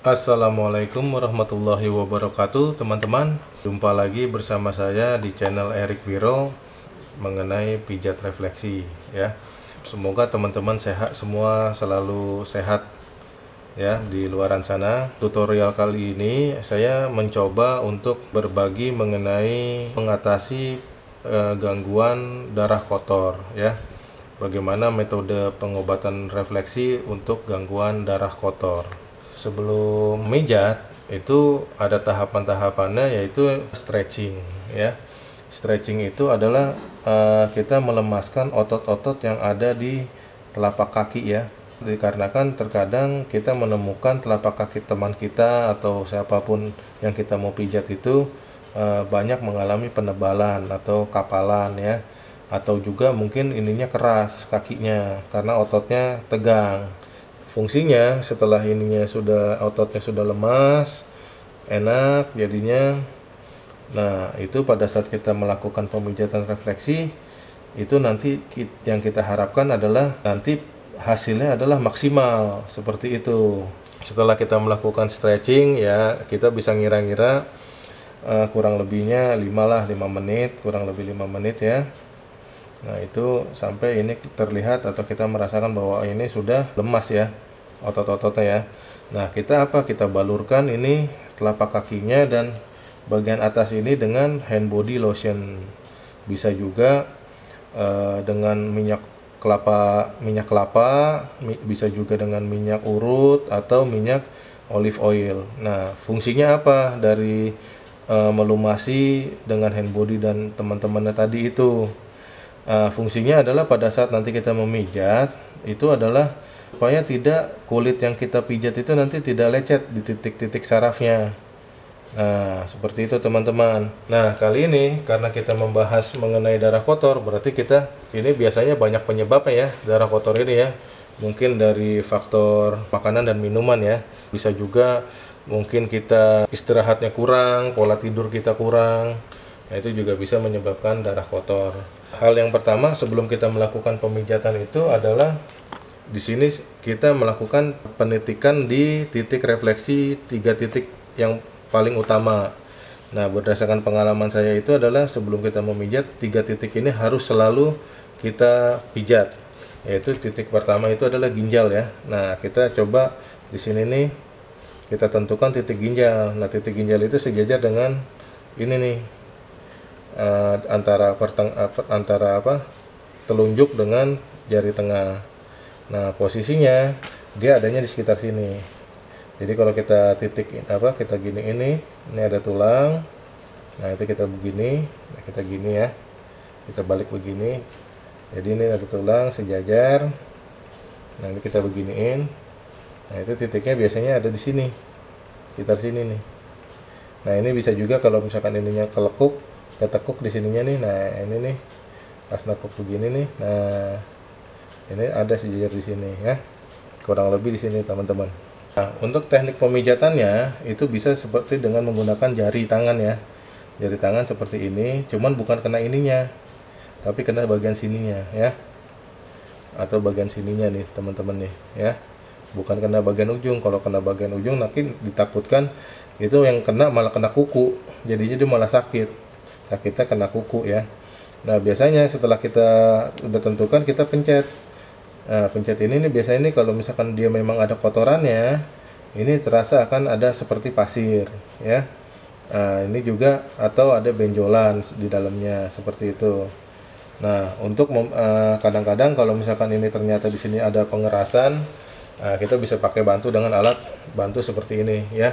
Assalamualaikum warahmatullahi wabarakatuh, teman-teman. Jumpa lagi bersama saya di channel Erik Wiro mengenai pijat refleksi ya. Semoga teman-teman sehat semua, selalu sehat ya di luaran sana. Tutorial kali ini saya mencoba untuk berbagi mengenai mengatasi gangguan darah kotor ya. Bagaimana metode pengobatan refleksi untuk gangguan darah kotor. Sebelum memijat itu ada tahapan-tahapannya, yaitu stretching ya. Stretching itu adalah kita melemaskan otot-otot yang ada di telapak kaki ya. Dikarenakan terkadang kita menemukan telapak kaki teman kita atau siapapun yang kita mau pijat itu banyak mengalami penebalan atau kapalan ya, atau juga mungkin ininya keras kakinya karena ototnya tegang. Fungsinya setelah ininya ototnya sudah lemas, enak jadinya. Nah, itu pada saat kita melakukan pemijatan refleksi, itu nanti yang kita harapkan adalah nanti hasilnya adalah maksimal seperti itu. Setelah kita melakukan stretching ya, kita bisa ngira-ngira kurang lebihnya 5 menit, kurang lebih 5 menit ya. Nah, itu sampai ini terlihat atau kita merasakan bahwa ini sudah lemas ya otot-ototnya ya. Nah, kita balurkan ini telapak kakinya dan bagian atas ini dengan hand body lotion. Bisa juga dengan minyak kelapa, bisa juga dengan minyak urut atau minyak olive oil. Nah, fungsinya apa dari melumasi dengan hand body dan teman-temannya tadi itu? Fungsinya adalah pada saat nanti kita memijat itu adalah supaya tidak kulit yang kita pijat itu nanti tidak lecet di titik-titik sarafnya. Nah, seperti itu teman-teman. Nah, kali ini karena kita membahas mengenai darah kotor, berarti kita ini biasanya banyak penyebabnya ya, darah kotor ini ya. Mungkin dari faktor makanan dan minuman ya. Bisa juga mungkin kita istirahatnya kurang, pola tidur kita kurang. Nah, itu juga bisa menyebabkan darah kotor. Hal yang pertama sebelum kita melakukan pemijatan itu adalah di sini kita melakukan penitikan di titik refleksi 3 titik yang paling utama. Nah, berdasarkan pengalaman saya itu adalah sebelum kita memijat 3 titik ini harus selalu kita pijat. Yaitu titik pertama itu adalah ginjal ya. Nah, kita coba di sini nih kita tentukan titik ginjal. Nah, titik ginjal itu sejajar dengan ini nih. Antara telunjuk dengan jari tengah. Nah, posisinya dia adanya di sekitar sini. Jadi kalau kita kita gini ini ada tulang. Nah, itu kita begini, kita gini ya. Kita balik begini. Jadi ini ada tulang sejajar. Nah, ini kita beginiin. Nah, itu titiknya biasanya ada di sini. Sekitar sini nih. Nah, ini bisa juga kalau misalkan ininya ketekuk di sininya nih. Nah, ini nih pas nekuk begini nih. Nah, ini ada sejajar di sini ya, kurang lebih di sini teman-teman. Nah, untuk teknik pemijatannya itu bisa seperti dengan menggunakan jari tangan ya, jari tangan seperti ini, cuman bukan kena ininya tapi kena bagian sininya ya, atau bagian sininya nih teman-teman nih ya, bukan kena bagian ujung. Kalau kena bagian ujung nanti ditakutkan itu yang kena malah kena kuku, jadinya dia malah sakitnya kena kuku ya. Nah, biasanya setelah kita udah tentukan kita pencet. Nah, pencet ini nih biasanya nih kalau misalkan dia memang ada kotorannya, ini terasa akan ada seperti pasir ya. Nah, ini juga atau ada benjolan di dalamnya seperti itu. Nah, untuk kadang-kadang kalau misalkan ini ternyata di sini ada pengerasan, kita bisa pakai bantu dengan alat bantu seperti ini ya,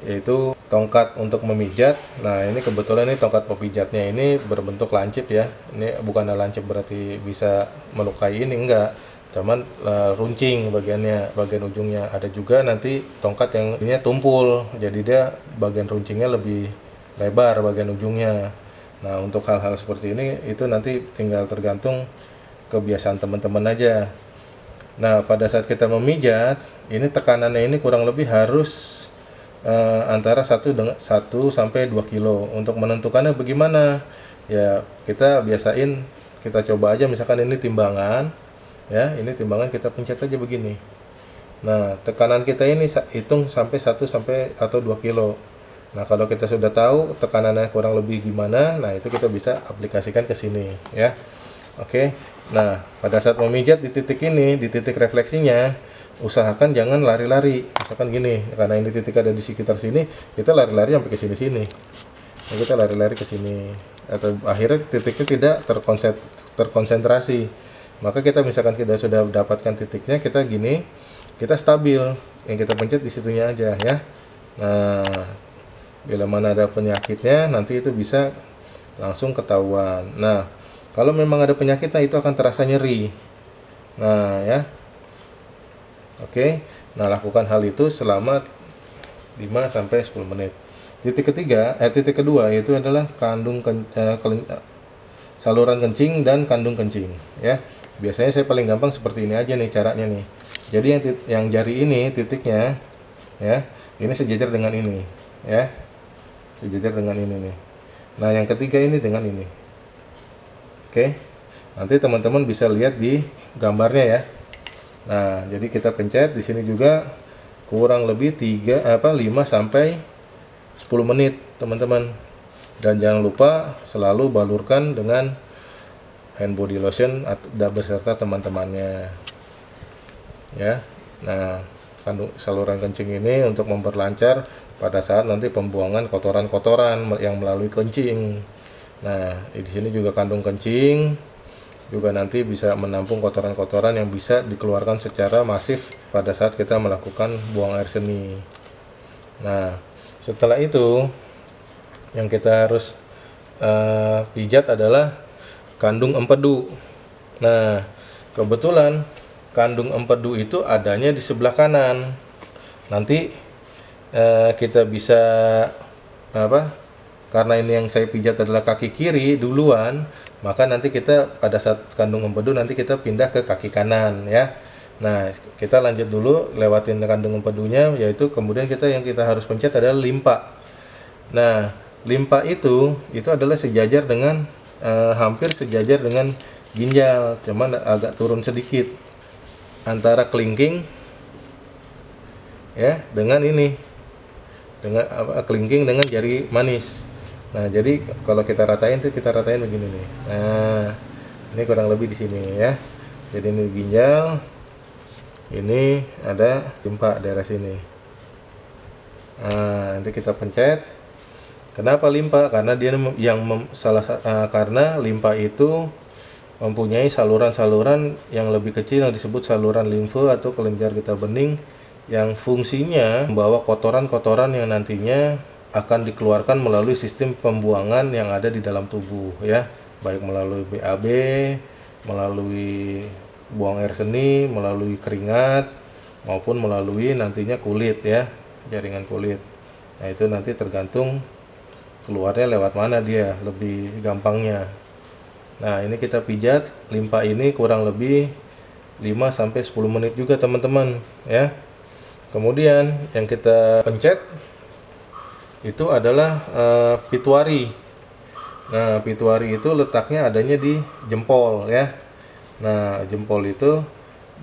yaitu tongkat untuk memijat. Nah, ini kebetulan ini tongkat pemijatnya ini berbentuk lancip ya. Ini bukan lancip berarti bisa melukai, ini enggak, cuman runcing bagian ujungnya. Ada juga nanti tongkat yang ini tumpul, jadi dia bagian runcingnya lebih lebar bagian ujungnya. Nah, untuk hal-hal seperti ini itu nanti tinggal tergantung kebiasaan teman-teman aja. Nah, pada saat kita memijat ini tekanannya ini kurang lebih harus antara 1 sampai 2 kilo. Untuk menentukannya bagaimana ya, kita biasain, kita coba aja misalkan ini timbangan ya, ini timbangan kita pencet aja begini Nah, tekanan kita ini hitung sampai 1 sampai 2 kilo. Nah, kalau kita sudah tahu tekanannya kurang lebih gimana, nah itu kita bisa aplikasikan ke sini ya. Oke. Nah, pada saat memijat di titik ini, di titik refleksinya, usahakan jangan lari-lari. Misalkan gini, karena ini titik ada di sekitar sini, kita lari-lari sampai ke sini-sini. Nah, kita lari-lari ke sini, atau akhirnya titiknya tidak terkonsentrasi. Maka kita misalkan kita sudah dapatkan titiknya, kita gini, kita stabil, yang kita pencet di situnya aja ya. Nah, bila mana ada penyakitnya, nanti itu bisa langsung ketahuan. Nah, kalau memang ada penyakitnya, itu akan terasa nyeri. Nah ya, oke. Nah, lakukan hal itu selama 5 sampai 10 menit. Titik kedua yaitu adalah saluran kencing dan kandung kencing ya. Biasanya saya paling gampang seperti ini aja nih caranya nih. Jadi yang jari ini titiknya ya, ini sejajar dengan ini ya. Sejajar dengan ini nih. Nah, yang ketiga ini dengan ini. Oke. Nanti teman-teman bisa lihat di gambarnya ya. Nah, jadi kita pencet di sini juga kurang lebih 5 sampai 10 menit, teman-teman. Dan jangan lupa selalu balurkan dengan hand body lotion beserta teman-temannya. Ya. Nah, saluran kencing ini untuk memperlancar pada saat nanti pembuangan kotoran-kotoran yang melalui kencing. Nah, di sini juga kandung kencing juga nanti bisa menampung kotoran-kotoran yang bisa dikeluarkan secara masif pada saat kita melakukan buang air seni. Nah, setelah itu yang kita harus pijat adalah kandung empedu. Nah, kebetulan kandung empedu itu adanya di sebelah kanan. Nanti kita bisa karena ini yang saya pijat adalah kaki kiri duluan, maka nanti kita pada saat kandung empedu nanti kita pindah ke kaki kanan ya. Nah, kita lanjut dulu lewatin kandung empedunya, yaitu kemudian yang kita harus pencet adalah limpa. Nah, limpa itu adalah sejajar dengan hampir sejajar dengan ginjal, cuman agak turun sedikit antara kelingking ya dengan ini, dengan kelingking dengan jari manis. Nah, jadi kalau kita ratain begini nih. Nah, ini kurang lebih di sini ya. Jadi ini ginjal, ini ada limpa daerah sini. Nah, nanti kita pencet. Kenapa limpa? Karena dia karena limpa itu mempunyai saluran-saluran yang lebih kecil yang disebut saluran limfe atau kelenjar getah bening, yang fungsinya membawa kotoran-kotoran yang nantinya akan dikeluarkan melalui sistem pembuangan yang ada di dalam tubuh ya, baik melalui BAB, melalui buang air seni, melalui keringat, maupun melalui nantinya kulit ya, jaringan kulit. Nah, itu nanti tergantung keluarnya lewat mana dia lebih gampangnya. Nah, ini kita pijat limpa ini kurang lebih 5 sampai 10 menit juga, teman-teman ya. Kemudian yang kita pencet itu adalah pituari. Nah, pituari itu letaknya adanya di jempol ya. Nah, jempol itu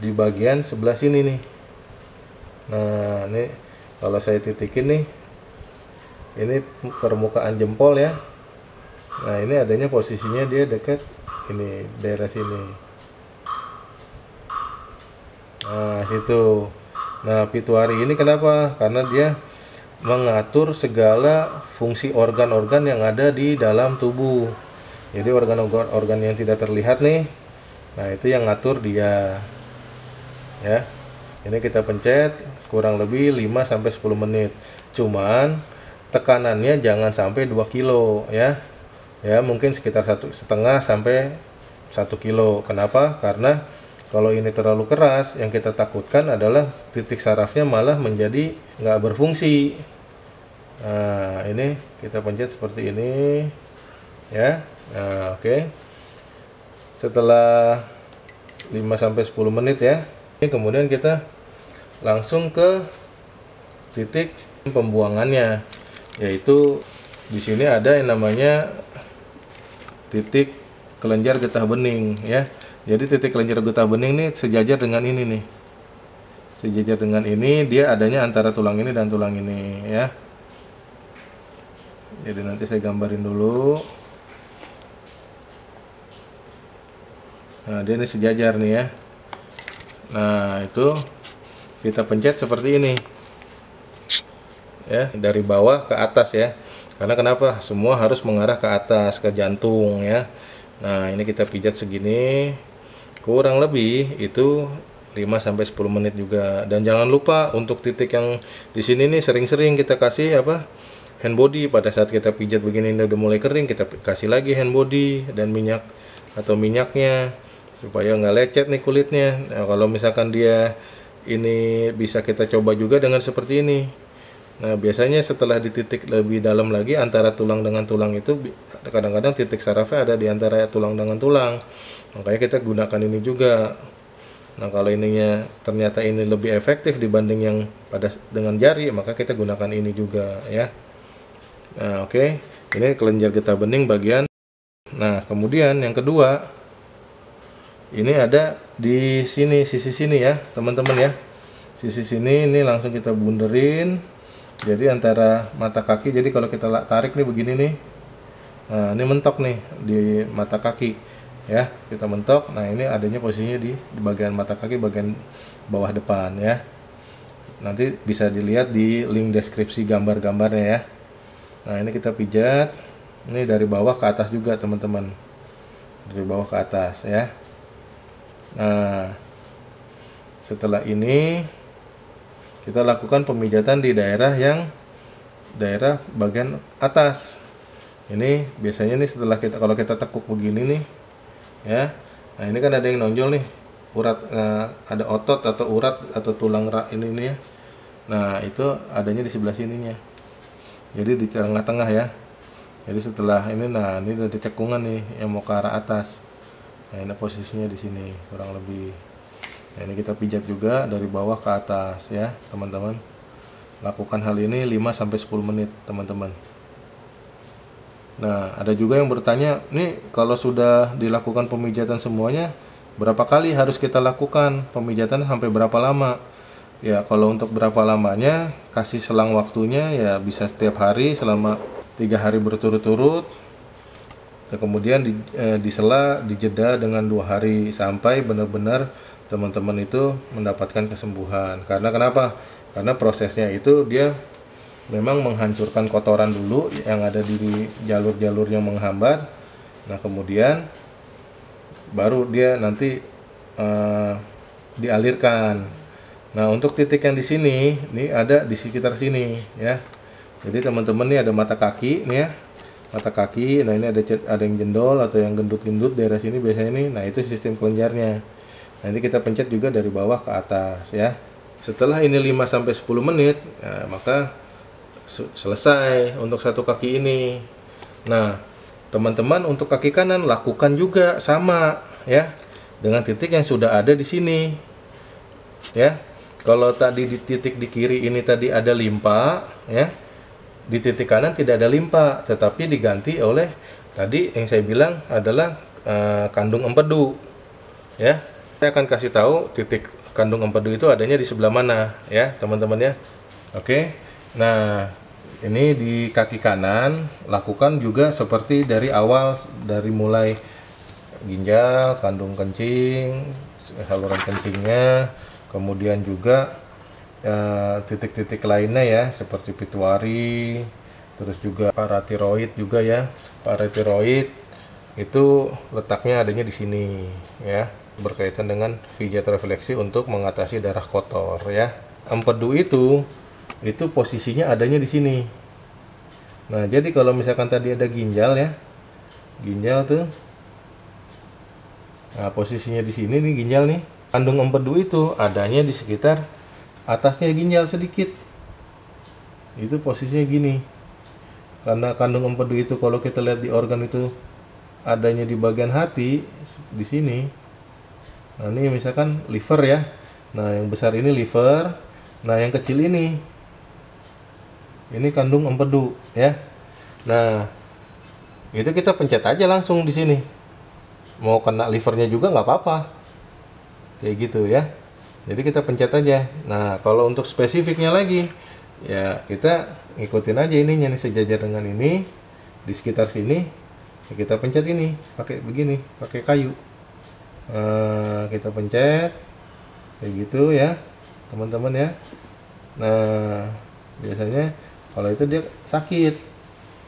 di bagian sebelah sini nih. Nah, ini kalau saya titikin nih, ini permukaan jempol ya. Nah, ini adanya posisinya dia dekat ini, daerah sini. Nah, situ. Nah, pituari ini kenapa? Karena dia mengatur segala fungsi organ-organ yang ada di dalam tubuh. Jadi organ-organ yang tidak terlihat nih, nah itu yang ngatur dia ya. Ini kita pencet kurang lebih 5 sampai 10 menit. Cuman tekanannya jangan sampai 2 kilo ya. Ya, mungkin sekitar 1,5 sampai 1 kilo. Kenapa? Karena kalau ini terlalu keras, yang kita takutkan adalah titik sarafnya malah menjadi nggak berfungsi. Nah, ini kita pencet seperti ini ya. Nah, oke. Setelah 5 sampai 10 menit ya, ini kemudian kita langsung ke titik pembuangannya, yaitu di sini ada yang namanya titik kelenjar getah bening ya. Jadi titik kelenjar getah bening ini sejajar dengan ini nih. sejajar dengan ini, dia adanya antara tulang ini dan tulang ini ya. Jadi nanti saya gambarin dulu. Nah, dia ini sejajar nih ya. Nah, itu kita pencet seperti ini. Ya, dari bawah ke atas ya. Karena kenapa? Semua harus mengarah ke atas, ke jantung ya. Nah, ini kita pijat segini. Kurang lebih itu 5 sampai 10 menit juga. Dan jangan lupa untuk titik yang di sini nih sering-sering kita kasih apa? Hand body. Pada saat kita pijat begini ini udah mulai kering, kita kasih lagi hand body dan minyak atau minyaknya supaya nggak lecet nih kulitnya. Nah, kalau misalkan dia ini bisa kita coba juga dengan seperti ini. Nah, biasanya setelah dititik lebih dalam lagi antara tulang dengan tulang itu kadang-kadang titik sarafnya ada di antara tulang dengan tulang. Makanya kita gunakan ini juga. Nah, kalau ininya ternyata ini lebih efektif dibanding yang pada dengan jari, maka kita gunakan ini juga ya. Nah, oke. Ini kelenjar getah bening bagian. Nah, kemudian yang kedua, ini ada di sini, sisi sini ya, teman-teman ya. Sisi sini ini langsung kita bunderin. Jadi antara mata kaki, jadi kalau kita tarik nih begini nih. Nah, ini mentok nih di mata kaki. Ya, kita mentok. Nah, ini adanya posisinya di bagian mata kaki bagian bawah depan ya. Nanti bisa dilihat di link deskripsi gambar-gambarnya ya. Nah, ini kita pijat. Ini dari bawah ke atas juga, teman-teman. Dari bawah ke atas ya. Nah, setelah ini kita lakukan pemijatan di daerah bagian atas. Ini biasanya nih setelah kalau kita tekuk begini nih ya. Nah, ini kan ada yang nonjol nih, urat, ada otot atau urat atau tulang ini ya. Nah, itu adanya di sebelah sininya. Jadi di tengah-tengah ya. Jadi setelah ini, nah ini ada cekungan nih yang mau ke arah atas. Nah, ini posisinya di sini kurang lebih. Nah, ini kita pijat juga dari bawah ke atas ya, teman-teman. Lakukan hal ini 5 sampai 10 menit, teman-teman. Nah, ada juga yang bertanya, nih kalau sudah dilakukan pemijatan semuanya, berapa kali harus kita lakukan pemijatan sampai berapa lama? Ya, kalau untuk berapa lamanya, kasih selang waktunya ya bisa setiap hari selama 3 hari berturut-turut. Dan kemudian disela, dijeda dengan 2 hari sampai benar-benar teman-teman itu mendapatkan kesembuhan. Karena kenapa? Karena prosesnya itu dia memang menghancurkan kotoran dulu yang ada di jalur-jalur yang menghambat. Nah, kemudian baru dia nanti dialirkan. Nah, untuk titik yang di sini, ini ada di sekitar sini ya. Jadi teman-teman nih ada mata kaki nih ya. Mata kaki. Nah, ini ada yang jendol atau yang gendut-gendut daerah sini biasanya nih. Nah, itu sistem kelenjarnya. Nanti kita pencet juga dari bawah ke atas ya. Setelah ini 5 sampai 10 menit, ya, maka selesai untuk satu kaki ini. Nah, teman-teman untuk kaki kanan lakukan juga sama ya. Dengan titik yang sudah ada di sini. Ya. Kalau tadi di titik di kiri ini tadi ada limpa ya. Di titik kanan tidak ada limpa, tetapi diganti oleh tadi yang saya bilang adalah kandung empedu ya. Saya akan kasih tahu titik kandung empedu itu adanya di sebelah mana ya, teman-teman ya. Oke. Nah, ini di kaki kanan lakukan juga seperti dari awal, dari mulai ginjal, kandung kencing, saluran kencingnya, kemudian juga titik-titik lainnya ya seperti pituitari, terus juga paratiroid juga ya. Paratiroid itu letaknya adanya di sini ya, berkaitan dengan pijat refleksi untuk mengatasi darah kotor ya. Empedu itu posisinya adanya di sini. Nah, jadi kalau misalkan tadi ada ginjal ya, ginjal tuh, nah posisinya di sini nih ginjal nih. Kandung empedu itu adanya di sekitar atasnya ginjal sedikit. Itu posisinya gini. Karena kandung empedu itu kalau kita lihat di organ itu adanya di bagian hati di sini. Nah, ini misalkan liver ya. Nah, yang besar ini liver. Nah, yang kecil ini kandung empedu ya. Nah, itu kita pencet aja langsung di sini. Mau kena livernya juga nggak apa-apa. Kayak gitu ya. Jadi kita pencet aja. Nah, kalau untuk spesifiknya lagi, ya kita ngikutin aja ininya nih, sejajar dengan ini di sekitar sini. Ya kita pencet ini pakai begini, pakai kayu. Kita pencet kayak gitu ya, teman-teman ya. Nah, biasanya kalau itu dia sakit.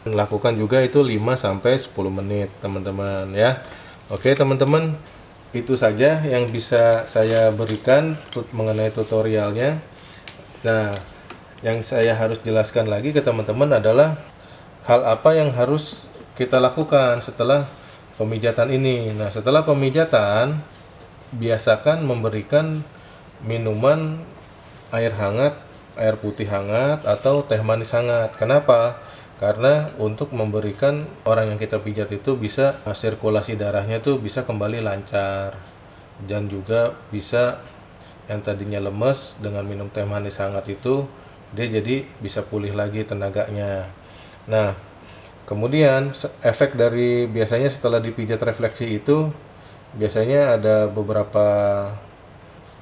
Lakukan juga itu 5 sampai 10 menit, teman-teman ya. Oke, teman-teman, itu saja yang bisa saya berikan mengenai tutorialnya. Nah, yang saya harus jelaskan lagi ke teman-teman adalah hal apa yang harus kita lakukan setelah pemijatan ini. Nah, setelah pemijatan, biasakan memberikan minuman air hangat, air putih hangat, atau teh manis hangat. Kenapa? Karena untuk memberikan orang yang kita pijat itu bisa sirkulasi darahnya tuh bisa kembali lancar, dan juga bisa yang tadinya lemes dengan minum teh manis hangat itu dia jadi bisa pulih lagi tenaganya. Nah, kemudian efek dari biasanya setelah dipijat refleksi itu biasanya ada beberapa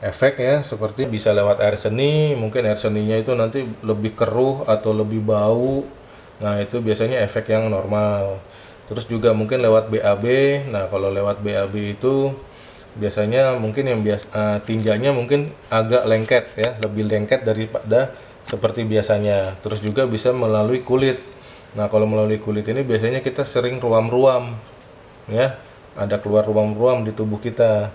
efek ya, seperti bisa lewat air seni, mungkin air seninya itu nanti lebih keruh atau lebih bau. Nah, itu biasanya efek yang normal. Terus juga mungkin lewat BAB. Nah, kalau lewat BAB itu biasanya mungkin yang tinjanya mungkin agak lengket ya, lebih lengket daripada seperti biasanya. Terus juga bisa melalui kulit. Nah, kalau melalui kulit ini biasanya kita sering ruam-ruam ya, ada keluar ruam-ruam di tubuh kita.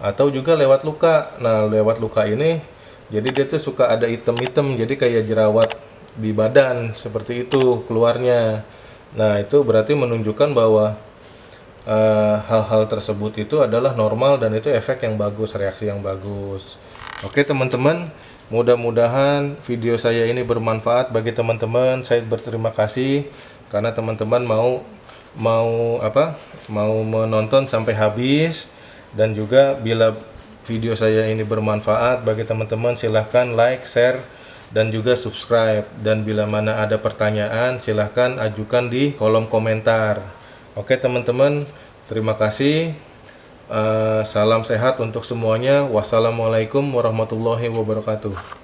Atau juga lewat luka. Nah, lewat luka ini jadi dia tuh suka ada item-item, jadi kayak jerawat di badan seperti itu keluarnya. Nah, itu berarti menunjukkan bahwa hal-hal tersebut itu adalah normal dan itu efek yang bagus, reaksi yang bagus. Oke, teman-teman, mudah-mudahan video saya ini bermanfaat bagi teman-teman. Saya berterima kasih karena teman-teman mau menonton sampai habis. Dan juga bila video saya ini bermanfaat bagi teman-teman, silahkan like, share, dan juga subscribe. Dan bila mana ada pertanyaan, silahkan ajukan di kolom komentar. Oke, teman-teman, terima kasih. Salam sehat untuk semuanya. Wassalamualaikum warahmatullahi wabarakatuh.